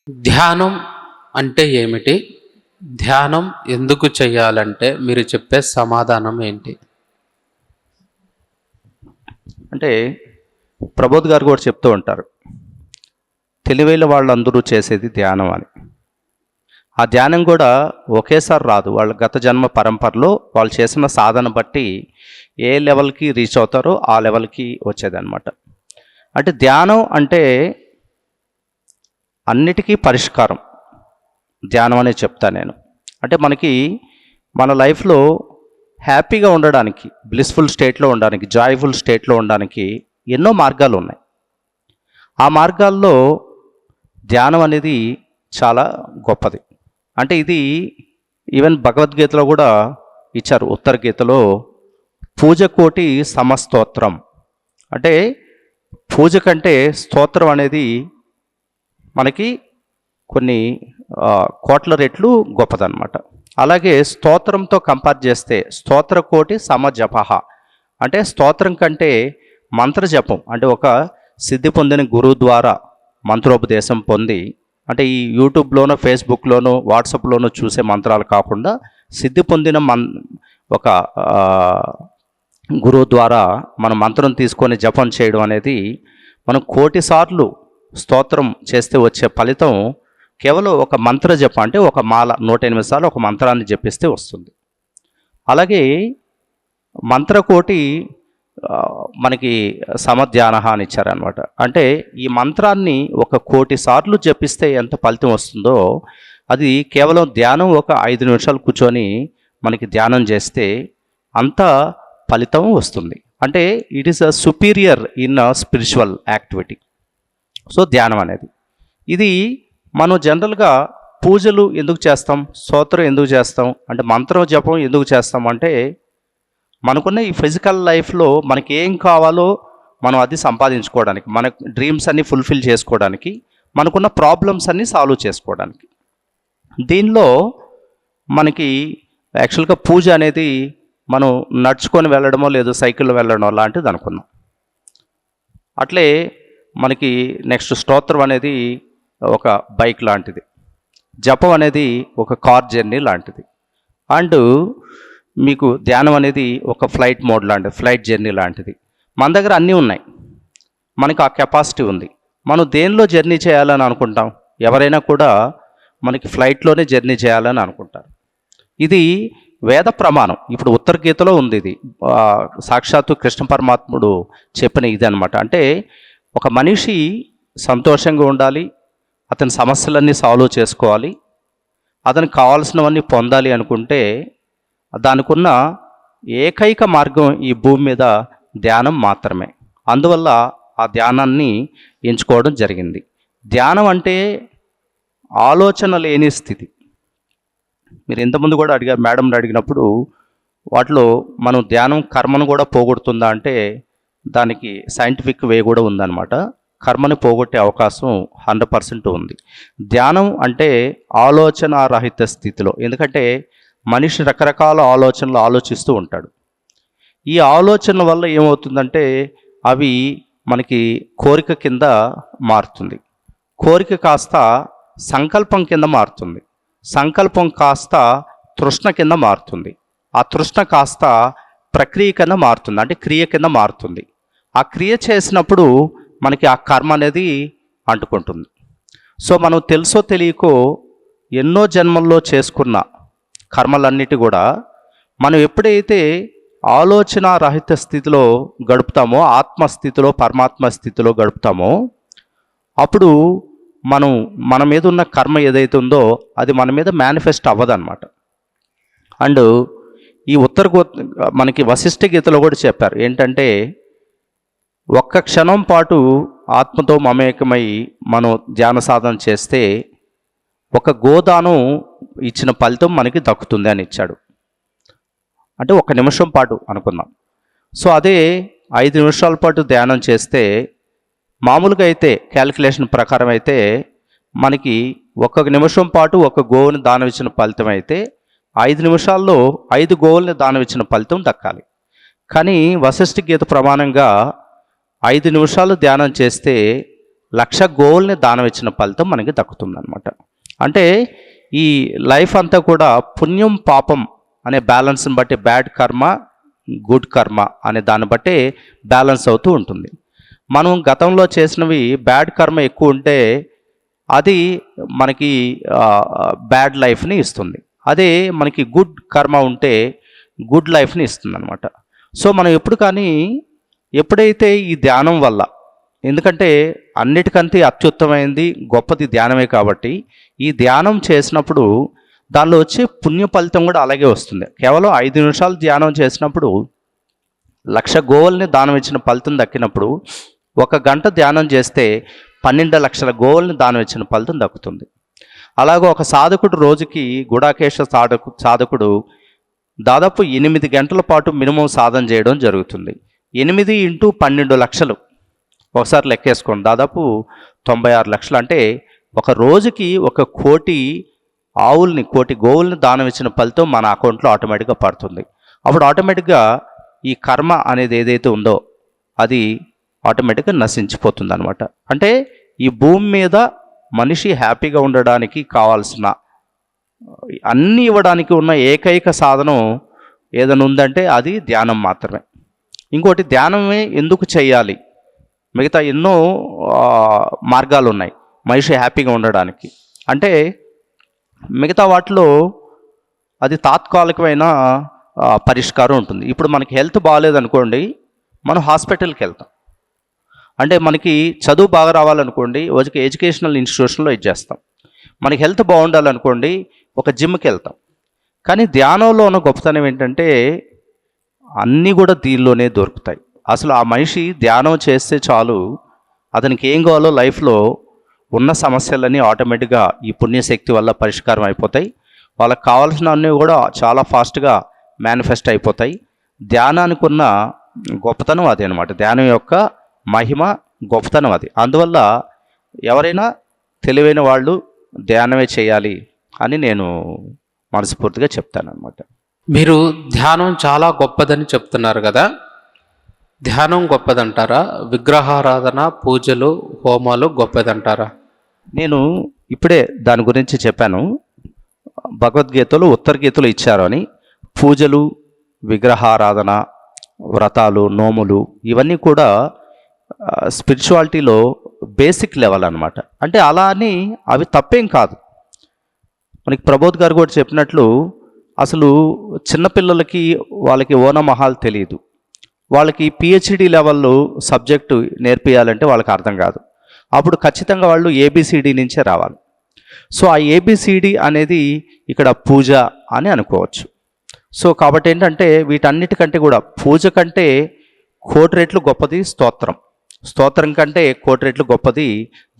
ధ్యానం అంటే ఏమిటి? ధ్యానం ఎందుకు చేయాలంటే మీరు చెప్పే సమాధానం ఏంటి? అంటే ప్రబోధ్ గారు కూడా చెప్తూ ఉంటారు, తెలివైన వాళ్ళందరూ చేసేది ధ్యానం అని. ఆ ధ్యానం కూడా ఒకేసారి రాదు. వాళ్ళ గత జన్మ పరంపరలో వాళ్ళు చేసిన సాధన బట్టి ఏ లెవెల్కి రీచ్ అవుతారో ఆ లెవెల్కి వచ్చేదన్నమాట. అంటే ధ్యానం అంటే అన్నిటికీ పరిష్కారం ధ్యానం అనే చెప్తాను నేను. అంటే మనకి మన లైఫ్లో హ్యాపీగా ఉండడానికి, బ్లిస్ఫుల్ స్టేట్లో ఉండడానికి, జాయ్ఫుల్ స్టేట్లో ఉండడానికి ఎన్నో మార్గాలు ఉన్నాయి. ఆ మార్గాల్లో ధ్యానం అనేది చాలా గొప్పది. అంటే ఇది ఈవెన్ భగవద్గీతలో కూడా ఇచ్చారు. ఉత్తర గీతలో పూజ కోటి సమస్తోత్రం, అంటే పూజ కంటే స్తోత్రం అనేది మనకి కొన్ని కోట్ల రెట్లు గొప్పదన్నమాట. అలాగే స్తోత్రంతో కంపేర్ చేస్తే స్తోత్ర కోటి సమజపహ, అంటే స్తోత్రం కంటే మంత్రజపం, అంటే ఒక సిద్ధి పొందిన గురువు ద్వారా మంత్రోపదేశం పొంది, అంటే ఈ యూట్యూబ్లోనో ఫేస్బుక్లోనో వాట్సాప్లోనో చూసే మంత్రాలు కాకుండా సిద్ధి పొందిన ఒక గురువు ద్వారా మన మంత్రం తీసుకొని జపం చేయడం అనేది, మనం 1,000,000 సార్లు స్తోత్రం చేస్తే వచ్చే ఫలితం కేవలం ఒక మంత్ర జపం, అంటే ఒక మాల 108 సార్లు ఒక మంత్రాన్ని జపిస్తే వస్తుంది. అలాగే మంత్రకోటి మనకి సమధ్యాన అని ఇచ్చారనమాట. అంటే ఈ మంత్రాన్ని 1,000,000 సార్లు జపిస్తే ఎంత ఫలితం వస్తుందో, అది కేవలం ధ్యానం ఒక 5 నిమిషాలు కూర్చొని మనకి ధ్యానం చేస్తే అంత ఫలితం వస్తుంది. అంటే it is a superior in a spiritual activity. So ధ్యానం అనేది ఇది మనం జనరల్గా పూజలు ఎందుకు చేస్తాం, స్తోత్రం ఎందుకు చేస్తాం, అంటే మంత్రం జపం ఎందుకు చేస్తాం అంటే, మనకున్న ఈ ఫిజికల్ లైఫ్లో మనకి ఏం కావాలో మనం అది సంపాదించుకోవడానికి, మన డ్రీమ్స్ అన్నీ ఫుల్ఫిల్ చేసుకోవడానికి, మనకున్న ప్రాబ్లమ్స్ అన్నీ సాల్వ్ చేసుకోవడానికి. దీనిలో మనకి యాక్చువల్గా పూజ అనేది మనం నడుచుకొని వెళ్ళడమో లేదు సైకిల్లో వెళ్ళడమో లాంటిది అనుకున్నాం. అట్లే మనకి నెక్స్ట్ స్తోత్రం అనేది ఒక బైక్ లాంటిది, జపం అనేది ఒక కార్ జర్నీ లాంటిది, అండ్ మీకు ధ్యానం అనేది ఒక ఫ్లైట్ మోడ్ లాంటిది, ఫ్లైట్ జర్నీ లాంటిది. మన దగ్గర అన్నీ ఉన్నాయి, మనకు ఆ కెపాసిటీ ఉంది. మనం దేనిలో జర్నీ చేయాలని అనుకుంటాం? ఎవరైనా కూడా మనకి ఫ్లైట్లోనే జర్నీ చేయాలని అనుకుంటారు. ఇది వేద ప్రమాణం. ఇప్పుడు ఉత్తర గీతలో ఉంది ఇది, సాక్షాత్తు కృష్ణ పరమాత్ముడు చెప్పిన ఇది అనమాట. అంటే ఒక మనిషి సంతోషంగా ఉండాలి, అతని సమస్యలన్నీ సాల్వ్ చేసుకోవాలి, అతనికి కావాల్సినవన్నీ పొందాలి అనుకుంటే దానికి ఉన్న ఏకైక మార్గం ఈ భూమి మీద ధ్యానం మాత్రమే. అందువల్ల ఆ ధ్యానాన్ని ఎంచుకోవడం జరిగింది. ధ్యానం అంటే ఆలోచన లేని స్థితి. మీరు ఇంతకుముందు కూడా అడిగారు, మేడంని అడిగినప్పుడు వాటిలో మనం ధ్యానం కర్మను కూడా పోగొడుతుందా అంటే దానికి సైంటిఫిక్ వే కూడా ఉందన్నమాట. కర్మని పోగొట్టే అవకాశం 100% ఉంది. ధ్యానం అంటే ఆలోచన రహిత స్థితిలో, ఎందుకంటే మనిషి రకరకాల ఆలోచనలు ఆలోచిస్తూ ఉంటాడు. ఈ ఆలోచన వల్ల ఏమవుతుందంటే అవి మనకి కోరిక కింద మారుతుంది, కోరిక కాస్త సంకల్పం కింద మారుతుంది, సంకల్పం కాస్త తృష్ణ కింద మారుతుంది, ఆ తృష్ణ కాస్త ప్రక్రియ కింద మారుతుంది, అంటే క్రియ కింద మారుతుంది. ఆ క్రియ చేసినప్పుడు మనకి ఆ కర్మ అనేది అంటుకుంటుంది. సో మనం తెలుసో తెలియకో ఎన్నో జన్మల్లో చేసుకున్న కర్మలన్నిటి కూడా మనం ఎప్పుడైతే ఆలోచన రహిత స్థితిలో గడుపుతామో, ఆత్మస్థితిలో పరమాత్మ స్థితిలో గడుపుతామో, అప్పుడు మన మీద ఉన్న కర్మ ఏదైతే ఉందో అది మన మీద మేనిఫెస్ట్ అవ్వదన్నమాట. అండ్ ఈ మనకి వశిష్ఠ గీతలో కూడా చెప్పారు ఏంటంటే, ఒక్క క్షణం పాటు ఆత్మతో మమేకమై మనం ధ్యాన సాధన చేస్తే ఒక గోదానం ఇచ్చిన ఫలితం మనకి దక్కుతుంది అని ఇచ్చాడు. అంటే 1 నిమిషం పాటు అనుకుందాం. సో అదే 5 నిమిషాల పాటు ధ్యానం చేస్తే, మామూలుగా అయితే క్యాలిక్యులేషన్ ప్రకారం అయితే మనకి 1 నిమిషం పాటు 1 గోవుని దానం ఇచ్చిన ఫలితం అయితే 5 నిమిషాల్లో 5 గోవుల్ని దానం ఇచ్చిన ఫలితం దక్కాలి. కానీ వశిష్ఠ గీత ప్రమాణంగా 5 నిమిషాలు ధ్యానం చేస్తే 1,00,000 గోవుల్ని దానం ఇచ్చిన ఫలితం మనకి దక్కుతుందన్నమాట. అంటే ఈ లైఫ్ అంతా కూడా పుణ్యం పాపం అనే బ్యాలెన్స్ని బట్టి, బ్యాడ్ కర్మ గుడ్ కర్మ అనే దాన్ని బట్టి బ్యాలెన్స్ అవుతూ ఉంటుంది. మనం గతంలో చేసినవి బ్యాడ్ కర్మ ఎక్కువ ఉంటే అది మనకి బ్యాడ్ లైఫ్ని ఇస్తుంది. అదే మనకి గుడ్ కర్మ ఉంటే గుడ్ లైఫ్ని ఇస్తుంది అనమాట. సో మనం ఎప్పుడైతే ఈ ధ్యానం వల్ల, ఎందుకంటే అన్నిటికంటే అత్యుత్తమైనది గొప్పది ధ్యానమే కాబట్టి, ఈ ధ్యానం చేసినప్పుడు దానిలో వచ్చే పుణ్య ఫలితం కూడా అలాగే వస్తుంది. కేవలం 5 నిమిషాలు ధ్యానం చేసినప్పుడు 1,00,000 గోవుల్ని దానం ఇచ్చిన ఫలితం దక్కినప్పుడు, 1 గంట ధ్యానం చేస్తే 12,00,000 గోవుల్ని దానం ఇచ్చిన ఫలితం దక్కుతుంది. అలాగే ఒక సాధకుడు రోజుకి గుడాకేశ సాధకుడు దాదాపు 8 గంటల పాటు మినిమం సాధన చేయడం జరుగుతుంది. 8 × 12 లక్షలు ఒకసారి లెక్కేసుకోండి, దాదాపు 96 లక్షలు. అంటే ఒక రోజుకి 1 కోటి ఆవుల్ని, 1 కోటి గోవుల్ని దానం ఇచ్చిన ఫలితం మన అకౌంట్లో ఆటోమేటిక్గా పడుతుంది. అప్పుడు ఆటోమేటిక్గా ఈ కర్మ అనేది ఏదైతే ఉందో అది ఆటోమేటిక్గా నశించిపోతుంది అనమాట. అంటే ఈ భూమి మీద మనిషి హ్యాపీగా ఉండడానికి కావాల్సిన అన్నీ ఇవ్వడానికి ఉన్న ఏకైక సాధనం ఏదైనా ఉందంటే అది ధ్యానం మాత్రమే. ఇంకోటి, ధ్యానమే ఎందుకు చేయాలి? మిగతా ఎన్నో మార్గాలు ఉన్నాయి మనిషి హ్యాపీగా ఉండడానికి. అంటే మిగతా వాటిలో అది తాత్కాలికమైన పరిష్కారం ఉంటుంది. ఇప్పుడు మనకి హెల్త్ బాగాలేదనుకోండి, మనం హాస్పిటల్కి వెళ్తాం. అంటే మనకి చదువు బాగా రావాలనుకోండి, రోజుకి ఎడ్యుకేషనల్ ఇన్స్టిట్యూషన్లో ఇచ్చేస్తాం. మనకి హెల్త్ బాగుండాలనుకోండి, ఒక జిమ్కి వెళ్తాం. కానీ ధ్యానంలో ఉన్న గొప్పతనం ఏంటంటే అన్నీ కూడా దీనిలోనే దొరుకుతాయి. అసలు ఆ మనిషి ధ్యానం చేస్తే చాలు, అతనికి ఏం కావాలో లైఫ్లో ఉన్న సమస్యలన్నీ ఆటోమేటిక్గా ఈ పుణ్యశక్తి వల్ల పరిష్కారం అయిపోతాయి. వాళ్ళకి కావాల్సినవన్నీ కూడా చాలా ఫాస్ట్గా మేనిఫెస్ట్ అయిపోతాయి. ధ్యానానికి ఉన్న గొప్పతనం అదే అనమాట. ధ్యానం యొక్క మహిమ, గొప్పతనం అది. అందువల్ల ఎవరైనా తెలివైన వాళ్ళు ధ్యానమే చేయాలి అని నేను మనస్ఫూర్తిగా చెప్తానన్నమాట. మీరు ధ్యానం చాలా గొప్పదని చెప్తున్నారు కదా, ధ్యానం గొప్పదంటారా? విగ్రహారాధన, పూజలు, హోమాలు గొప్పదంటారా? నేను ఇప్పుడే దాని గురించి చెప్పాను. భగవద్గీతలో ఉత్తరగీతలు ఇచ్చారు అని. పూజలు, విగ్రహారాధన, వ్రతాలు, నోములు ఇవన్నీ కూడా స్పిరిచువాలిటీలో బేసిక్ లెవెల్ అనమాట. అంటే అలా అని అవి తప్పేం కాదు. మనకి ప్రబోధ్ గారు కూడా చెప్పినట్లు అసలు చిన్నపిల్లలకి వాళ్ళకి ఓనమహాల్ తెలియదు. వాళ్ళకి పిహెచ్డి లెవెల్లో సబ్జెక్టు నేర్పియాలంటే వాళ్ళకి అర్థం కాదు. అప్పుడు ఖచ్చితంగా వాళ్ళు ఏబిసిడి నుంచే రావాలి. సో ఆ ఏబిసిడి అనేది ఇక్కడ పూజ అని అనుకోవచ్చు. సో కాబట్టి ఏంటంటే వీటన్నిటికంటే కూడా పూజ కంటే 1,00,00,000 రెట్లు గొప్పది స్తోత్రం, స్తోత్రం కంటే 1,00,00,000 రెట్లు గొప్పది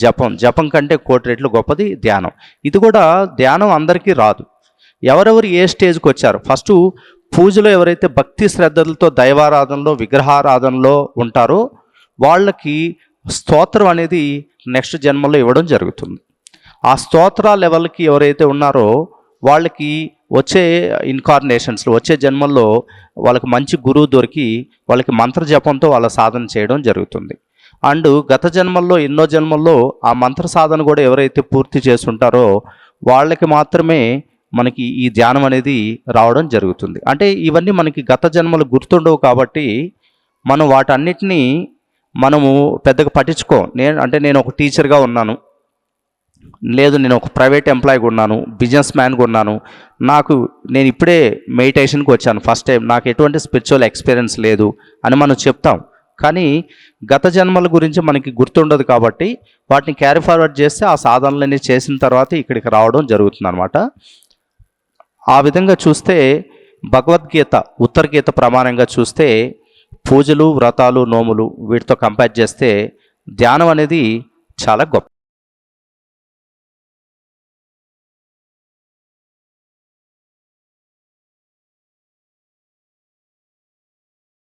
జపం, జపం కంటే 1,00,00,000 రెట్లు గొప్పది ధ్యానం. ఇది కూడా ధ్యానం అందరికీ రాదు. ఎవరెవరు ఏ స్టేజ్కి వచ్చారు, ఫస్ట్ పూజలో ఎవరైతే భక్తి శ్రద్ధలతో దైవారాధనలో, విగ్రహారాధనలో ఉంటారో వాళ్ళకి స్తోత్రం అనేది నెక్స్ట్ జన్మలో ఇవ్వడం జరుగుతుంది. ఆ స్తోత్ర లెవెల్కి ఎవరైతే ఉన్నారో వాళ్ళకి వచ్చే ఇన్కార్నేషన్స్లో, వచ్చే జన్మల్లో వాళ్ళకి మంచి గురువు దొరికి వాళ్ళకి మంత్ర జపంతో వాళ్ళ సాధన చేయడం జరుగుతుంది. అండ్ గత జన్మల్లో, ఎన్నో జన్మల్లో ఆ మంత్ర సాధన కూడా ఎవరైతే పూర్తి చేస్తుంటారో వాళ్ళకి మాత్రమే మనకి ఈ ధ్యానం అనేది రావడం జరుగుతుంది. అంటే ఇవన్నీ మనకి గత జన్మలు గుర్తుండవు కాబట్టి మనం వాటన్నిటినీ మనము పెద్దగా పట్టించుకోం. నేను ఒక టీచర్గా ఉన్నాను, లేదు నేను ఒక ప్రైవేట్ ఎంప్లాయీగా ఉన్నాను, బిజినెస్ మ్యాన్గా ఉన్నాను, నేను ఇప్పుడే మెడిటేషన్కి వచ్చాను ఫస్ట్ టైం, నాకు ఎటువంటి స్పిరిచువల్ ఎక్స్పీరియన్స్ లేదు అని మనం చెప్తాం. కానీ గత జన్మల గురించి మనకి గుర్తుండదు కాబట్టి వాటిని క్యారీ ఫార్వర్డ్ చేస్తే ఆ సాధనలన్నీ చేసిన తర్వాత ఇక్కడికి రావడం జరుగుతుంది అనమాట. ఆ విధంగా చూస్తే భగవద్గీత, ఉత్తరగీత ప్రమాణంగా చూస్తే పూజలు, వ్రతాలు, నోములు వీటితో కంపేర్ చేస్తే ధ్యానం అనేది చాలా గొప్ప.